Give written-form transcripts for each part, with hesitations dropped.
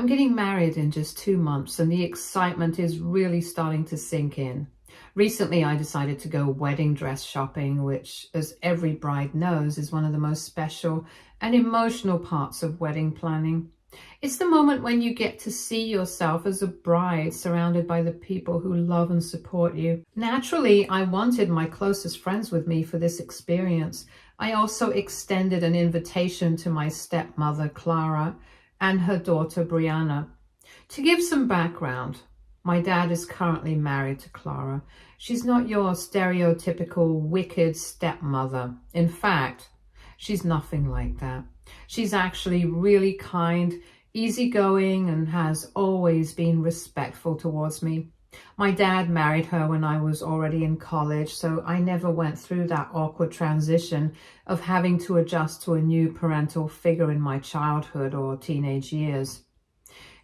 I'm getting married in just 2 months and the excitement is really starting to sink in. Recently, I decided to go wedding dress shopping, which, as every bride knows, is one of the most special and emotional parts of wedding planning. It's the moment when you get to see yourself as a bride surrounded by the people who love and support you. Naturally, I wanted my closest friends with me for this experience. I also extended an invitation to my stepmother, Clara, and her daughter, Brianna. To give some background, my dad is currently married to Clara. She's not your stereotypical wicked stepmother. In fact, she's nothing like that. She's actually really kind, easygoing, and has always been respectful towards me. My dad married her when I was already in college, so I never went through that awkward transition of having to adjust to a new parental figure in my childhood or teenage years.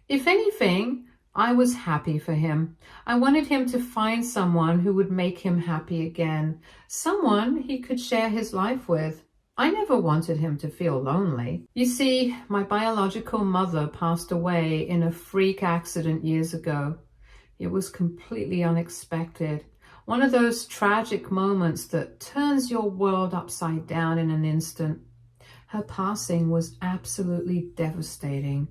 If anything, I was happy for him. I wanted him to find someone who would make him happy again, someone he could share his life with. I never wanted him to feel lonely. You see, my biological mother passed away in a freak accident years ago. It was completely unexpected. One of those tragic moments that turns your world upside down in an instant. Her passing was absolutely devastating,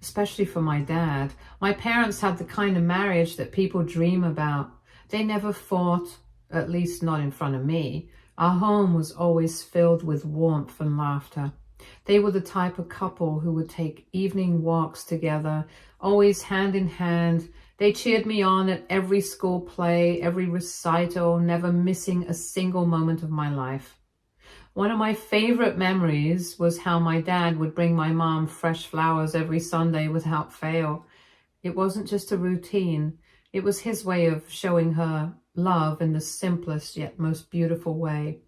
especially for my dad. My parents had the kind of marriage that people dream about. They never fought, at least not in front of me. Our home was always filled with warmth and laughter. They were the type of couple who would take evening walks together, always hand in hand. They cheered me on at every school play, every recital, never missing a single moment of my life. One of my favorite memories was how my dad would bring my mom fresh flowers every Sunday without fail. It wasn't just a routine. It was his way of showing her love in the simplest yet most beautiful way.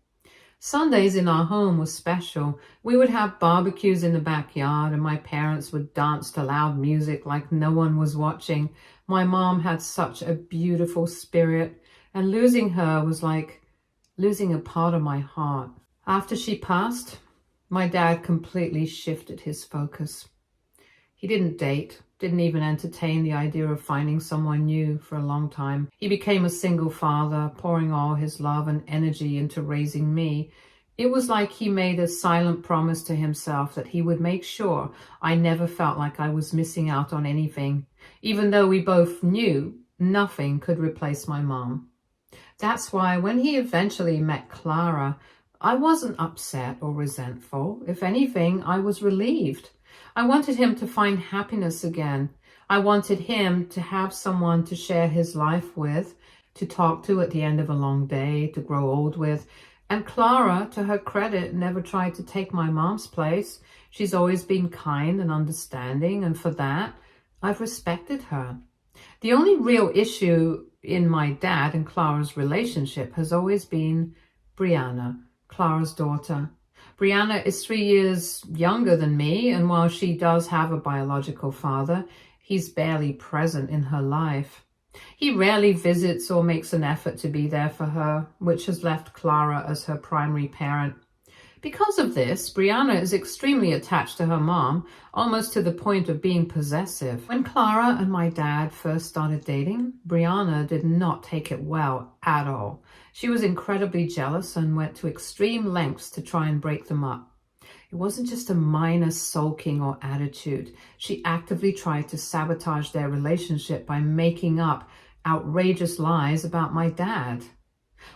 Sundays in our home were special. We would have barbecues in the backyard and my parents would dance to loud music like no one was watching. My mom had such a beautiful spirit, and losing her was like losing a part of my heart. After she passed, my dad completely shifted his focus. He didn't date, didn't even entertain the idea of finding someone new for a long time. He became a single father, pouring all his love and energy into raising me. It was like he made a silent promise to himself that he would make sure I never felt like I was missing out on anything, even though we both knew nothing could replace my mom. That's why when he eventually met Clara, I wasn't upset or resentful. If anything, I was relieved. I wanted him to find happiness again. I wanted him to have someone to share his life with, to talk to at the end of a long day, to grow old with. And Clara, to her credit, never tried to take my mom's place. She's always been kind and understanding, and for that, I've respected her. The only real issue in my dad and Clara's relationship has always been Brianna, Clara's daughter. Brianna is 3 years younger than me, and while she does have a biological father, he's barely present in her life. He rarely visits or makes an effort to be there for her, which has left Clara as her primary parent. Because of this, Brianna is extremely attached to her mom, almost to the point of being possessive. When Clara and my dad first started dating, Brianna did not take it well at all. She was incredibly jealous and went to extreme lengths to try and break them up. It wasn't just a minor sulking or attitude. She actively tried to sabotage their relationship by making up outrageous lies about my dad.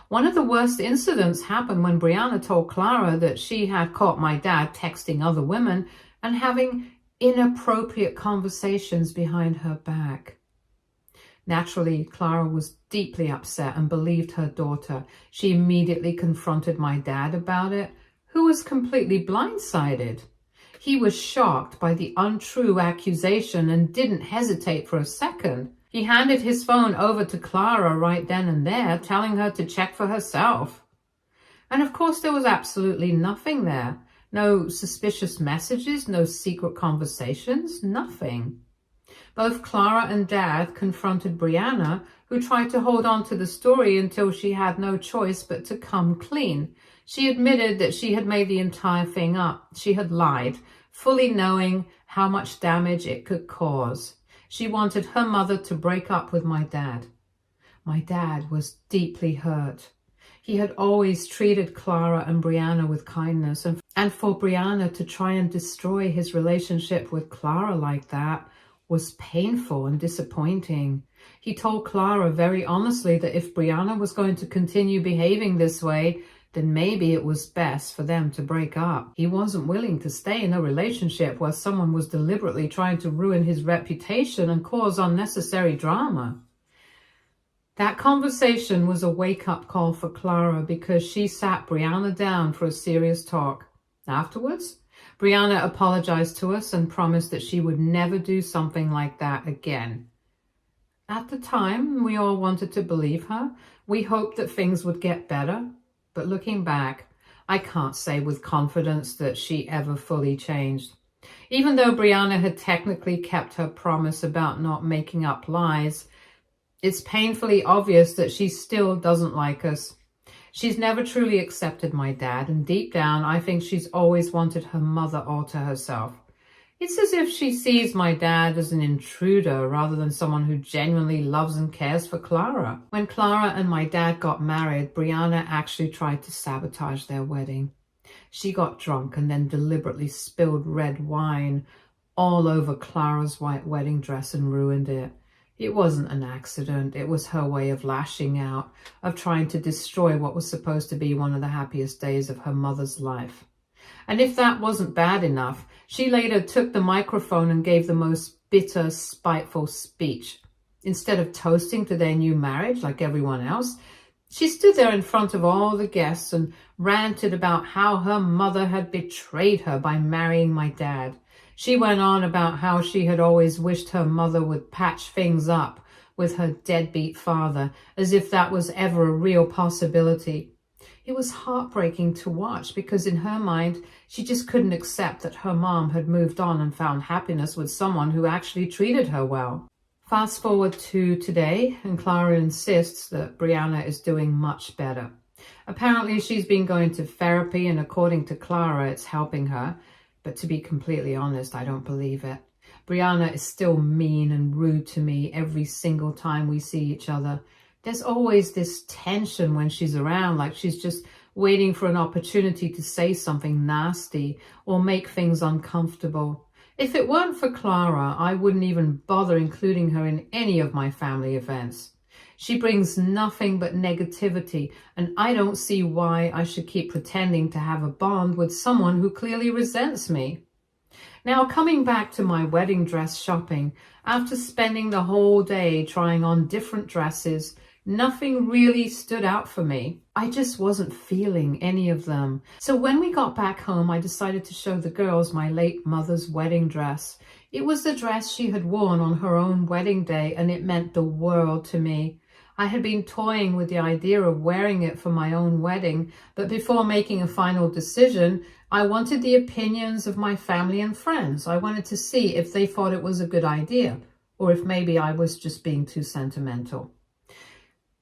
One of the worst incidents happened when Brianna told Clara that she had caught my dad texting other women and having inappropriate conversations behind her back. Naturally, Clara was deeply upset and believed her daughter. She immediately confronted my dad about it, who was completely blindsided. He was shocked by the untrue accusation and didn't hesitate for a second. He handed his phone over to Clara right then and there, telling her to check for herself. And of course, there was absolutely nothing there. No suspicious messages, no secret conversations, nothing. Both Clara and Dad confronted Brianna, who tried to hold on to the story until she had no choice but to come clean. She admitted that she had made the entire thing up. She had lied, fully knowing how much damage it could cause. She wanted her mother to break up with my dad. My dad was deeply hurt. He had always treated Clara and Brianna with kindness, and for Brianna to try and destroy his relationship with Clara like that was painful and disappointing. He told Clara very honestly that if Brianna was going to continue behaving this way, then maybe it was best for them to break up. He wasn't willing to stay in a relationship where someone was deliberately trying to ruin his reputation and cause unnecessary drama. That conversation was a wake-up call for Clara because she sat Brianna down for a serious talk. Afterwards, Brianna apologized to us and promised that she would never do something like that again. At the time, we all wanted to believe her. We hoped that things would get better. But looking back, I can't say with confidence that she ever fully changed. Even though Brianna had technically kept her promise about not making up lies, it's painfully obvious that she still doesn't like us. She's never truly accepted my dad, and deep down, I think she's always wanted her mother all to herself. It's as if she sees my dad as an intruder rather than someone who genuinely loves and cares for Clara. When Clara and my dad got married, Brianna actually tried to sabotage their wedding. She got drunk and then deliberately spilled red wine all over Clara's white wedding dress and ruined it. It wasn't an accident. It was her way of lashing out, of trying to destroy what was supposed to be one of the happiest days of her mother's life. And if that wasn't bad enough, she later took the microphone and gave the most bitter, spiteful speech. Instead of toasting to their new marriage like everyone else, she stood there in front of all the guests and ranted about how her mother had betrayed her by marrying my dad. She went on about how she had always wished her mother would patch things up with her deadbeat father, as if that was ever a real possibility. It was heartbreaking to watch because in her mind, she just couldn't accept that her mom had moved on and found happiness with someone who actually treated her well. Fast forward to today, and Clara insists that Brianna is doing much better. Apparently, she's been going to therapy, and according to Clara, it's helping her. But to be completely honest, I don't believe it. Brianna is still mean and rude to me every single time we see each other. There's always this tension when she's around, like she's just waiting for an opportunity to say something nasty or make things uncomfortable. If it weren't for Clara, I wouldn't even bother including her in any of my family events. She brings nothing but negativity, and I don't see why I should keep pretending to have a bond with someone who clearly resents me. Now, coming back to my wedding dress shopping, after spending the whole day trying on different dresses, nothing really stood out for me. I just wasn't feeling any of them. So when we got back home, I decided to show the girls my late mother's wedding dress. It was the dress she had worn on her own wedding day, and it meant the world to me. I had been toying with the idea of wearing it for my own wedding, but before making a final decision, I wanted the opinions of my family and friends. I wanted to see if they thought it was a good idea, or if maybe I was just being too sentimental.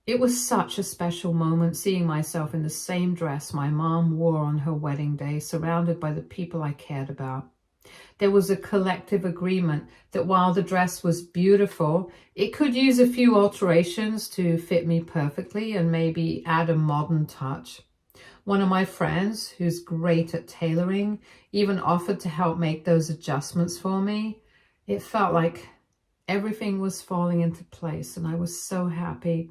It was such a special moment seeing myself in the same dress my mom wore on her wedding day, surrounded by the people I cared about. There was a collective agreement that while the dress was beautiful, it could use a few alterations to fit me perfectly and maybe add a modern touch. One of my friends, who's great at tailoring, even offered to help make those adjustments for me. It felt like everything was falling into place, and I was so happy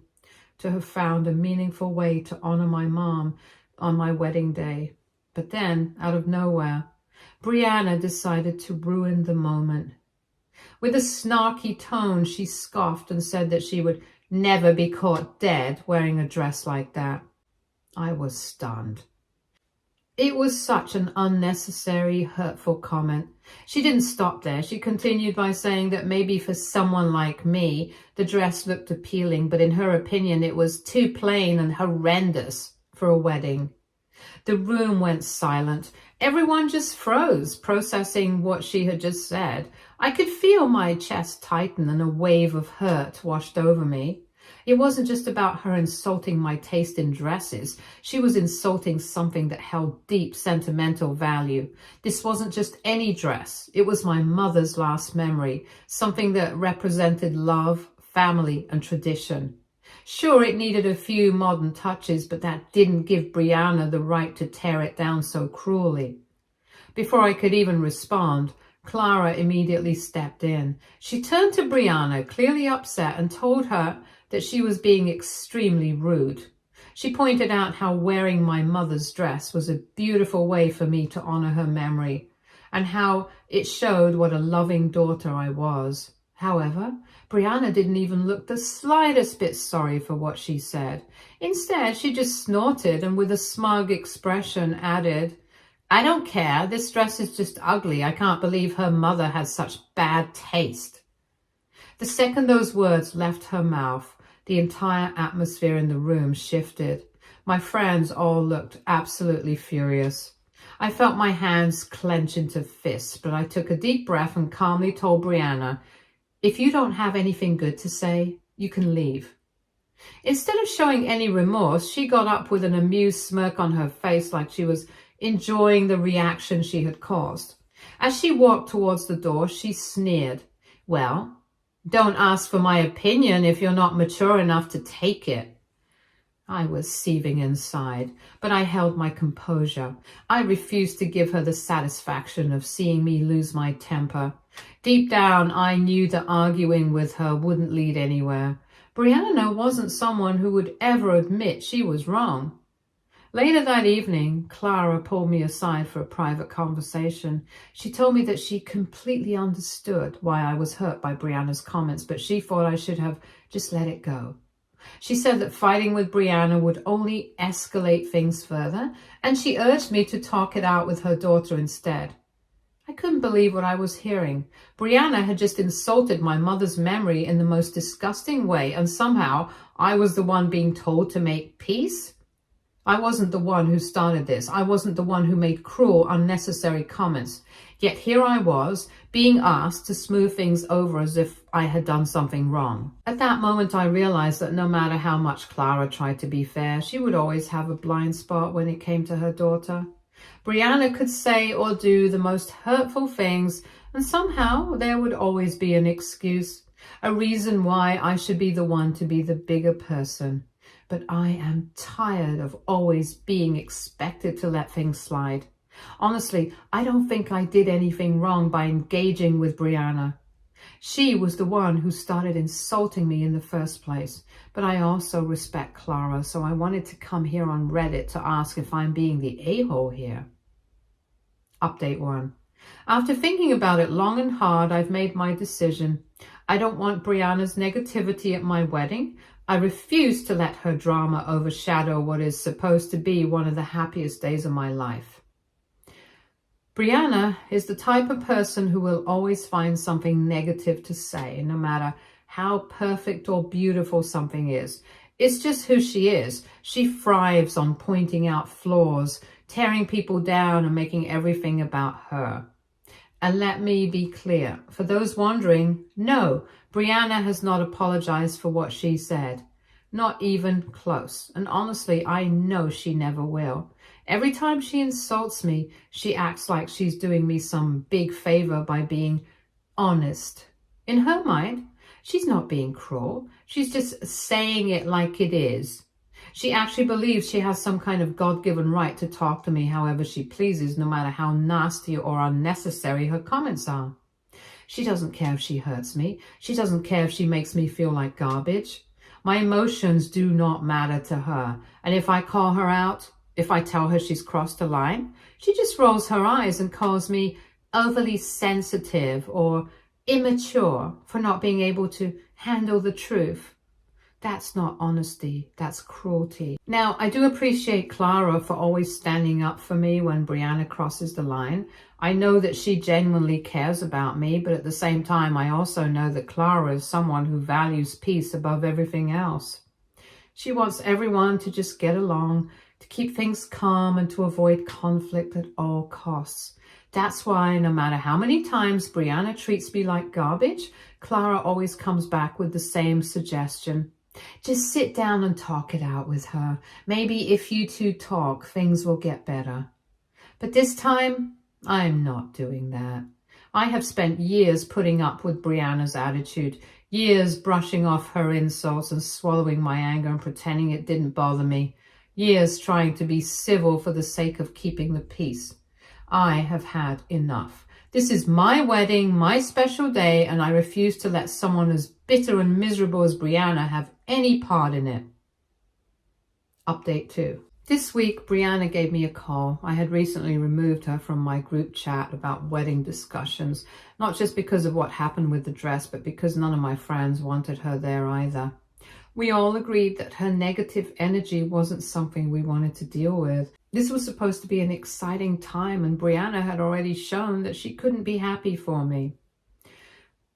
to have found a meaningful way to honor my mom on my wedding day. But then, out of nowhere, Brianna decided to ruin the moment. With a snarky tone, she scoffed and said that she would never be caught dead wearing a dress like that. I was stunned. It was such an unnecessary, hurtful comment. She didn't stop there. She continued by saying that maybe for someone like me, the dress looked appealing, but in her opinion, it was too plain and horrendous for a wedding. The room went silent. Everyone just froze, processing what she had just said. I could feel my chest tighten and a wave of hurt washed over me. It wasn't just about her insulting my taste in dresses. She was insulting something that held deep sentimental value. This wasn't just any dress. It was my mother's last memory, something that represented love, family, and tradition. Sure, it needed a few modern touches, but that didn't give Brianna the right to tear it down so cruelly. Before I could even respond, Clara immediately stepped in. She turned to Brianna, clearly upset, and told her that she was being extremely rude. She pointed out how wearing my mother's dress was a beautiful way for me to honor her memory, and how it showed what a loving daughter I was. However, Brianna didn't even look the slightest bit sorry for what she said. Instead, she just snorted and with a smug expression added, "I don't care, this dress is just ugly. I can't believe her mother has such bad taste." The second those words left her mouth, the entire atmosphere in the room shifted. My friends all looked absolutely furious. I felt my hands clench into fists, but I took a deep breath and calmly told Brianna, "If you don't have anything good to say, you can leave." Instead of showing any remorse, she got up with an amused smirk on her face like she was enjoying the reaction she had caused. As she walked towards the door, she sneered, "Well, don't ask for my opinion if you're not mature enough to take it." I was seething inside, but I held my composure. I refused to give her the satisfaction of seeing me lose my temper. Deep down, I knew that arguing with her wouldn't lead anywhere. Brianna wasn't someone who would ever admit she was wrong. Later that evening, Clara pulled me aside for a private conversation. She told me that she completely understood why I was hurt by Brianna's comments, but she thought I should have just let it go. She said that fighting with Brianna would only escalate things further, and she urged me to talk it out with her daughter instead. I couldn't believe what I was hearing. Brianna had just insulted my mother's memory in the most disgusting way, and somehow I was the one being told to make peace? I wasn't the one who started this. I wasn't the one who made cruel, unnecessary comments. Yet here I was, being asked to smooth things over as if I had done something wrong. At that moment, I realized that no matter how much Clara tried to be fair, she would always have a blind spot when it came to her daughter. Brianna could say or do the most hurtful things, and somehow there would always be an excuse, a reason why I should be the one to be the bigger person. But I am tired of always being expected to let things slide. Honestly, I don't think I did anything wrong by engaging with Brianna. She was the one who started insulting me in the first place. But I also respect Clara, so I wanted to come here on Reddit to ask if I'm being the a-hole here. Update 1. After thinking about it long and hard, I've made my decision. I don't want Brianna's negativity at my wedding. I refuse to let her drama overshadow what is supposed to be one of the happiest days of my life. Brianna is the type of person who will always find something negative to say, no matter how perfect or beautiful something is. It's just who she is. She thrives on pointing out flaws, tearing people down, and making everything about her. And let me be clear, for those wondering, no, Brianna has not apologized for what she said. Not even close. And honestly, I know she never will. Every time she insults me, she acts like she's doing me some big favor by being honest. In her mind, she's not being cruel. She's just saying it like it is. She actually believes she has some kind of God-given right to talk to me however she pleases, no matter how nasty or unnecessary her comments are. She doesn't care if she hurts me. She doesn't care if she makes me feel like garbage. My emotions do not matter to her. And if I call her out, if I tell her she's crossed a line, she just rolls her eyes and calls me overly sensitive or immature for not being able to handle the truth. That's not honesty, that's cruelty. Now, I do appreciate Clara for always standing up for me when Brianna crosses the line. I know that she genuinely cares about me, but at the same time, I also know that Clara is someone who values peace above everything else. She wants everyone to just get along, to keep things calm, and to avoid conflict at all costs. That's why no matter how many times Brianna treats me like garbage, Clara always comes back with the same suggestion. Just sit down and talk it out with her. Maybe if you two talk, things will get better. But this time, I'm not doing that. I have spent years putting up with Brianna's attitude, years brushing off her insults and swallowing my anger and pretending it didn't bother me, years trying to be civil for the sake of keeping the peace. I have had enough. This is my wedding, my special day, and I refuse to let someone as bitter and miserable as Brianna have any part in it. Update 2. This week, Brianna gave me a call. I had recently removed her from my group chat about wedding discussions, not just because of what happened with the dress, but because none of my friends wanted her there either. We all agreed that her negative energy wasn't something we wanted to deal with. This was supposed to be an exciting time, and Brianna had already shown that she couldn't be happy for me.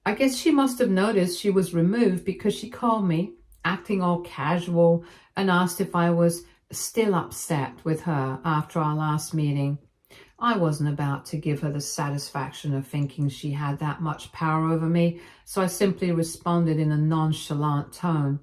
I guess she must have noticed she was removed because she called me, acting all casual, and asked if I was still upset with her after our last meeting. I wasn't about to give her the satisfaction of thinking she had that much power over me, so I simply responded in a nonchalant tone.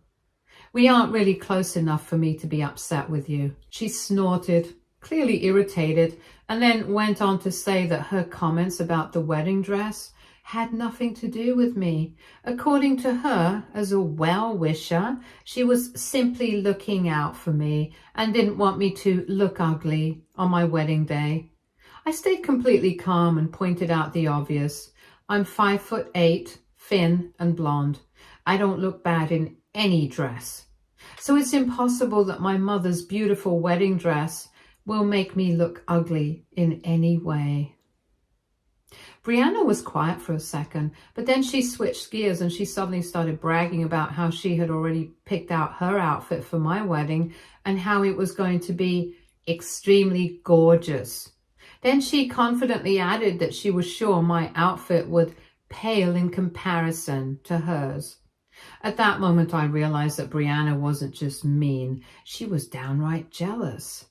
We aren't really close enough for me to be upset with you. She snorted, clearly irritated, and then went on to say that her comments about the wedding dress had nothing to do with me. According to her, as a well-wisher, she was simply looking out for me and didn't want me to look ugly on my wedding day. I stayed completely calm and pointed out the obvious. I'm 5'8", thin and blonde. I don't look bad in any dress. So it's impossible that my mother's beautiful wedding dress will make me look ugly in any way. Brianna was quiet for a second, but then she switched gears and she suddenly started bragging about how she had already picked out her outfit for my wedding and how it was going to be extremely gorgeous. Then she confidently added that she was sure my outfit would pale in comparison to hers. At that moment, I realized that Brianna wasn't just mean, she was downright jealous.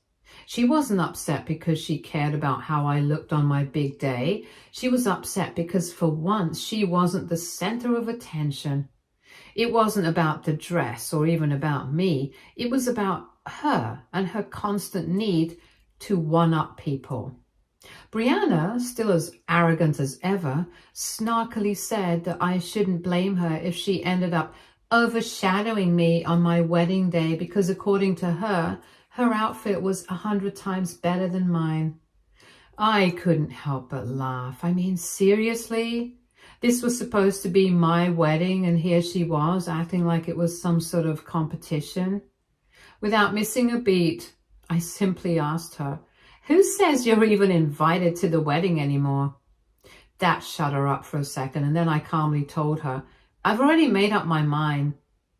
She wasn't upset because she cared about how I looked on my big day. She was upset because for once she wasn't the center of attention. It wasn't about the dress or even about me. It was about her and her constant need to one-up people. Brianna, still as arrogant as ever, snarkily said that I shouldn't blame her if she ended up overshadowing me on my wedding day because according to her, her outfit was 100 times better than mine. I couldn't help but laugh. I mean, seriously? This was supposed to be my wedding and here she was acting like it was some sort of competition. Without missing a beat, I simply asked her, "Who says you're even invited to the wedding anymore?" That shut her up for a second, and then I calmly told her, "I've already made up my mind.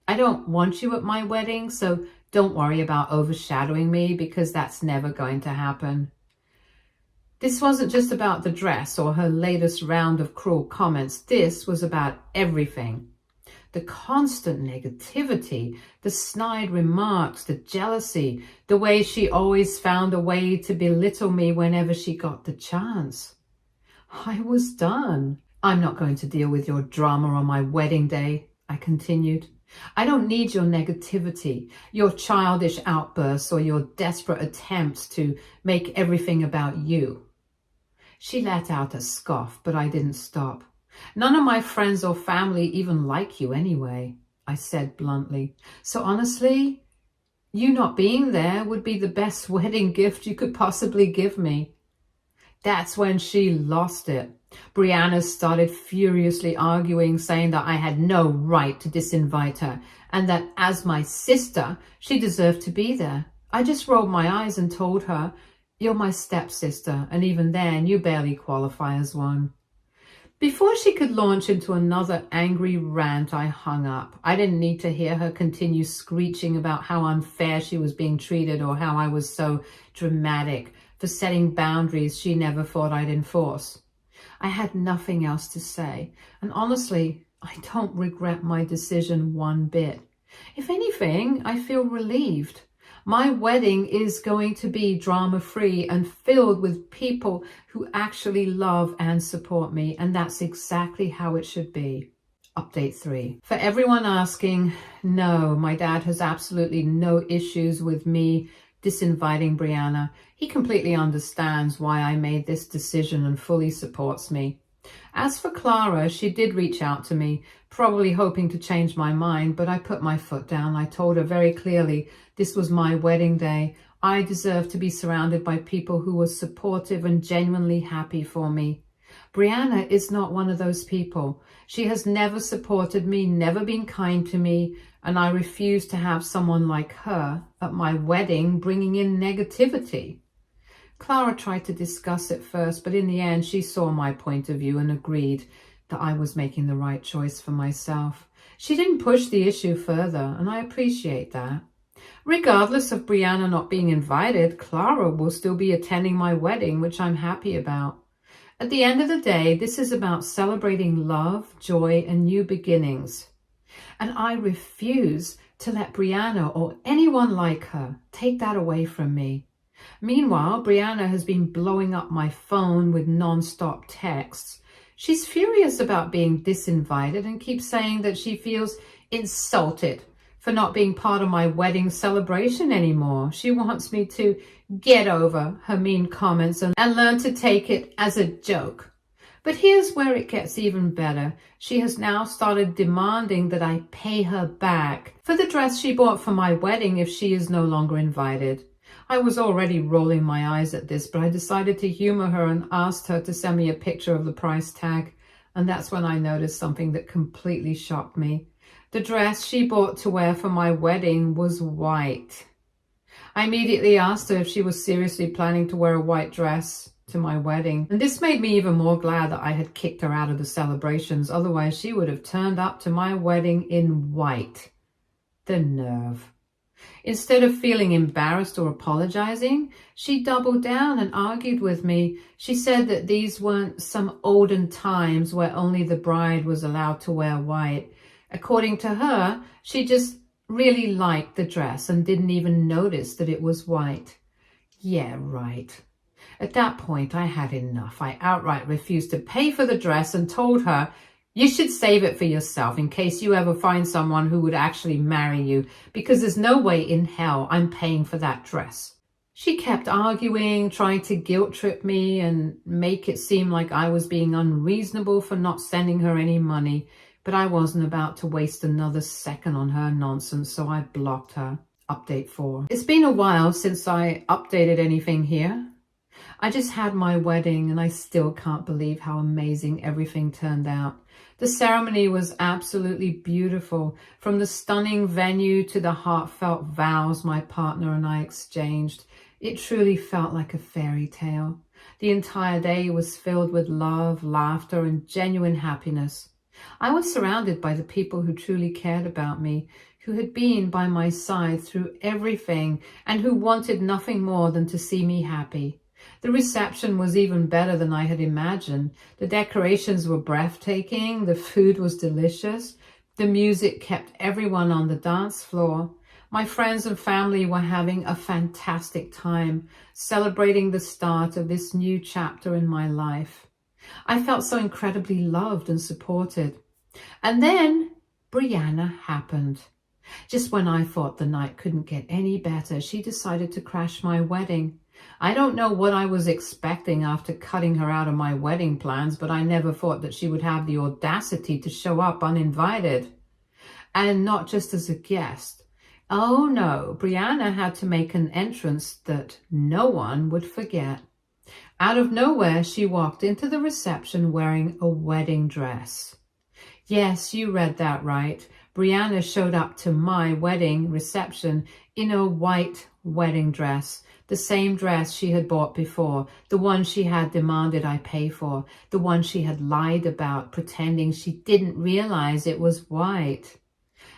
I don't want you at my wedding, so don't worry about overshadowing me because that's never going to happen." This wasn't just about the dress or her latest round of cruel comments. This was about everything. The constant negativity, the snide remarks, the jealousy, the way she always found a way to belittle me whenever she got the chance. I was done. "I'm not going to deal with your drama on my wedding day," I continued. "I don't need your negativity, your childish outbursts, or your desperate attempts to make everything about you." She let out a scoff, but I didn't stop. "None of my friends or family even like you anyway," I said bluntly. "So honestly, you not being there would be the best wedding gift you could possibly give me." That's when she lost it. Brianna started furiously arguing, saying that I had no right to disinvite her and that as my sister, she deserved to be there. I just rolled my eyes and told her, "You're my stepsister, and even then you barely qualify as one." Before she could launch into another angry rant, I hung up. I didn't need to hear her continue screeching about how unfair she was being treated or how I was so dramatic for setting boundaries she never thought I'd enforce. I had nothing else to say, and honestly, I don't regret my decision one bit. If anything, I feel relieved. My wedding is going to be drama-free and filled with people who actually love and support me, and that's exactly how it should be. Update 3. For everyone asking, no, my dad has absolutely no issues with me disinviting Brianna. He completely understands why I made this decision and fully supports me. As for Clara, she did reach out to me, probably hoping to change my mind, but I put my foot down. I told her very clearly this was my wedding day. I deserve to be surrounded by people who were supportive and genuinely happy for me. Brianna is not one of those people. She has never supported me, never been kind to me, and I refuse to have someone like her at my wedding bringing in negativity. Clara tried to discuss it first, but in the end she saw my point of view and agreed that I was making the right choice for myself. She didn't push the issue further, and I appreciate that. Regardless of Brianna not being invited, Clara will still be attending my wedding, which I'm happy about. At the end of the day, this is about celebrating love, joy, and new beginnings. And I refuse to let Brianna or anyone like her take that away from me. Meanwhile, Brianna has been blowing up my phone with non-stop texts. She's furious about being disinvited and keeps saying that she feels insulted for not being part of my wedding celebration anymore. She wants me to get over her mean comments and learn to take it as a joke. But here's where it gets even better. She has now started demanding that I pay her back for the dress she bought for my wedding if she is no longer invited. I was already rolling my eyes at this, but I decided to humor her and asked her to send me a picture of the price tag. And that's when I noticed something that completely shocked me. The dress she bought to wear for my wedding was white. I immediately asked her if she was seriously planning to wear a white dress to my wedding. And this made me even more glad that I had kicked her out of the celebrations. Otherwise, she would have turned up to my wedding in white. The nerve. Instead of feeling embarrassed or apologizing, she doubled down and argued with me. She said that these weren't some olden times where only the bride was allowed to wear white. According to her, she just really liked the dress and didn't even notice that it was white. Yeah, right. At that point, I had enough. I outright refused to pay for the dress and told her, you should save it for yourself in case you ever find someone who would actually marry you, because there's no way in hell I'm paying for that dress. She kept arguing, trying to guilt trip me and make it seem like I was being unreasonable for not sending her any money. But I wasn't about to waste another second on her nonsense, so I blocked her. Update 4. It's been a while since I updated anything here. I just had my wedding and I still can't believe how amazing everything turned out. The ceremony was absolutely beautiful. From the stunning venue to the heartfelt vows my partner and I exchanged, it truly felt like a fairy tale. The entire day was filled with love, laughter, and genuine happiness. I was surrounded by the people who truly cared about me, who had been by my side through everything and who wanted nothing more than to see me happy. The reception was even better than I had imagined. The decorations were breathtaking, the food was delicious, the music kept everyone on the dance floor. My friends and family were having a fantastic time, celebrating the start of this new chapter in my life. I felt so incredibly loved and supported. And then Brianna happened. Just when I thought the night couldn't get any better, she decided to crash my wedding. I don't know what I was expecting after cutting her out of my wedding plans, but I never thought that she would have the audacity to show up uninvited. And not just as a guest. Oh no, Brianna had to make an entrance that no one would forget. Out of nowhere, she walked into the reception wearing a wedding dress. Yes, you read that right. Brianna showed up to my wedding reception in a white wedding dress, the same dress she had bought before, the one she had demanded I pay for, the one she had lied about, pretending she didn't realize it was white.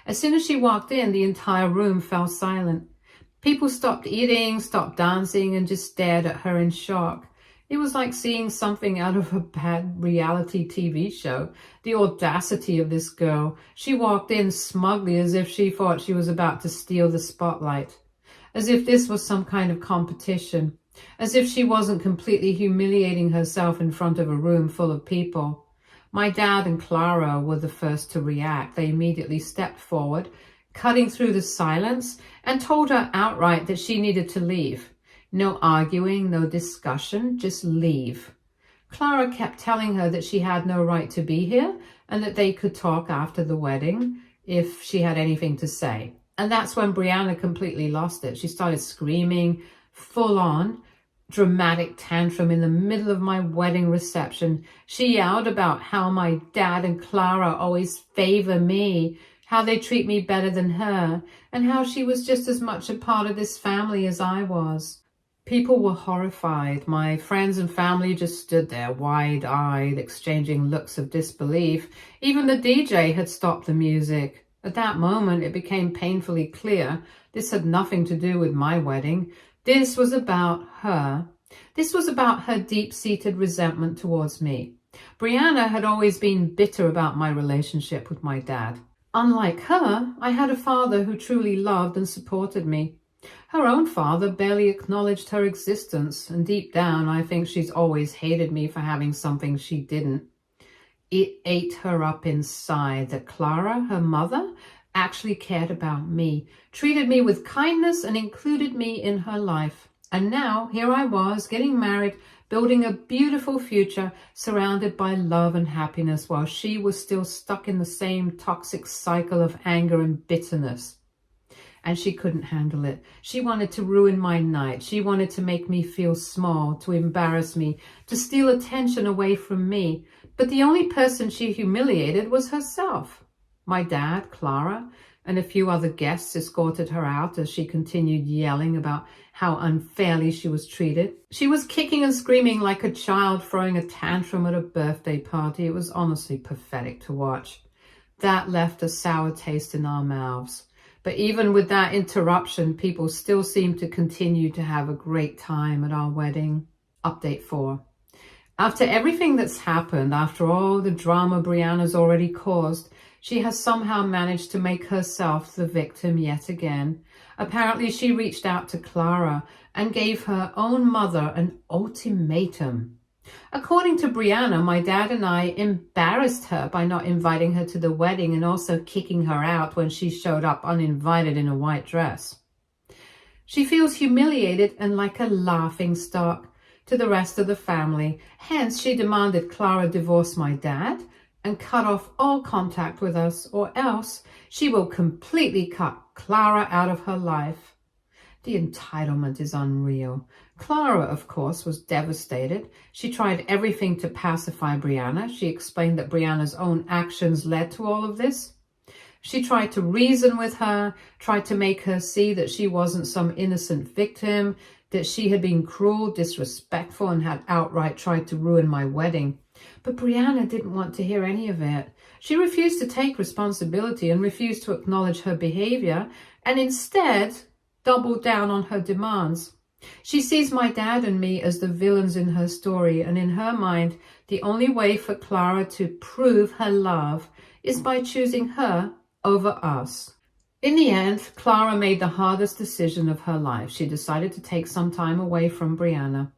As soon as she walked in, the entire room fell silent. People stopped eating, stopped dancing, and just stared at her in shock. It was like seeing something out of a bad reality TV show. The audacity of this girl. She walked in smugly as if she thought she was about to steal the spotlight. As if this was some kind of competition. As if she wasn't completely humiliating herself in front of a room full of people. My dad and Clara were the first to react. They immediately stepped forward, cutting through the silence, and told her outright that she needed to leave. No arguing, no discussion, just leave. Clara kept telling her that she had no right to be here and that they could talk after the wedding if she had anything to say. And that's when Brianna completely lost it. She started screaming, full on, dramatic tantrum in the middle of my wedding reception. She yelled about how my dad and Clara always favor me, how they treat me better than her, and how she was just as much a part of this family as I was. People were horrified. My friends and family just stood there, wide-eyed, exchanging looks of disbelief. Even the DJ had stopped the music. At that moment, it became painfully clear this had nothing to do with my wedding. This was about her. This was about her deep-seated resentment towards me. Brianna had always been bitter about my relationship with my dad. Unlike her, I had a father who truly loved and supported me. Her own father barely acknowledged her existence, and deep down, I think she's always hated me for having something she didn't. It ate her up inside that Clara, her mother, actually cared about me, treated me with kindness, and included me in her life. And now, here I was, getting married, building a beautiful future, surrounded by love and happiness, while she was still stuck in the same toxic cycle of anger and bitterness. And she couldn't handle it. She wanted to ruin my night. She wanted to make me feel small, to embarrass me, to steal attention away from me. But the only person she humiliated was herself. My dad, Clara, and a few other guests escorted her out as she continued yelling about how unfairly she was treated. She was kicking and screaming like a child throwing a tantrum at a birthday party. It was honestly pathetic to watch. That left a sour taste in our mouths. But even with that interruption, people still seemed to continue to have a great time at our wedding. Update 4. After everything that's happened, after all the drama Brianna's already caused, she has somehow managed to make herself the victim yet again. Apparently, she reached out to Clara and gave her own mother an ultimatum. According to Brianna, my dad and I embarrassed her by not inviting her to the wedding and also kicking her out when she showed up uninvited in a white dress. She feels humiliated and like a laughingstock to the rest of the family. Hence, she demanded Clara divorce my dad and cut off all contact with us, or else she will completely cut Clara out of her life. The entitlement is unreal. Clara, of course, was devastated. She tried everything to pacify Brianna. She explained that Brianna's own actions led to all of this. She tried to reason with her, tried to make her see that she wasn't some innocent victim, that she had been cruel, disrespectful, and had outright tried to ruin my wedding. But Brianna didn't want to hear any of it. She refused to take responsibility and refused to acknowledge her behavior, and instead doubled down on her demands. She sees my dad and me as the villains in her story, and in her mind, the only way for Clara to prove her love is by choosing her over us. In the end, Clara made the hardest decision of her life. She decided to take some time away from Brianna.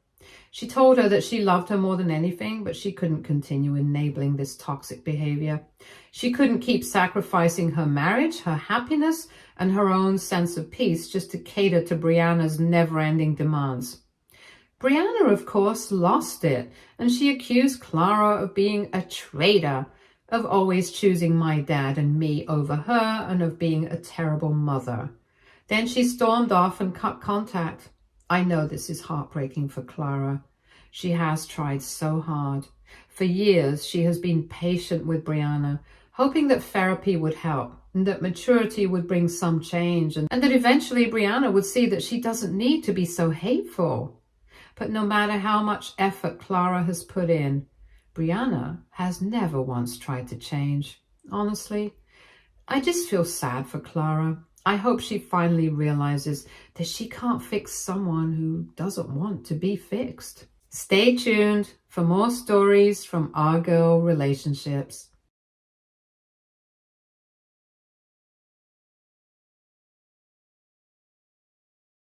She told her that she loved her more than anything, but she couldn't continue enabling this toxic behavior. She couldn't keep sacrificing her marriage, her happiness, and her own sense of peace just to cater to Brianna's never-ending demands. Brianna, of course, lost it, and she accused Clara of being a traitor, of always choosing my dad and me over her, and of being a terrible mother. Then she stormed off and cut contact. I know this is heartbreaking for Clara. She has tried so hard. For years, she has been patient with Brianna, hoping that therapy would help, and that maturity would bring some change, and that eventually Brianna would see that she doesn't need to be so hateful. But no matter how much effort Clara has put in, Brianna has never once tried to change. Honestly, I just feel sad for Clara. I hope she finally realizes that she can't fix someone who doesn't want to be fixed. Stay tuned for more stories from our girl relationships.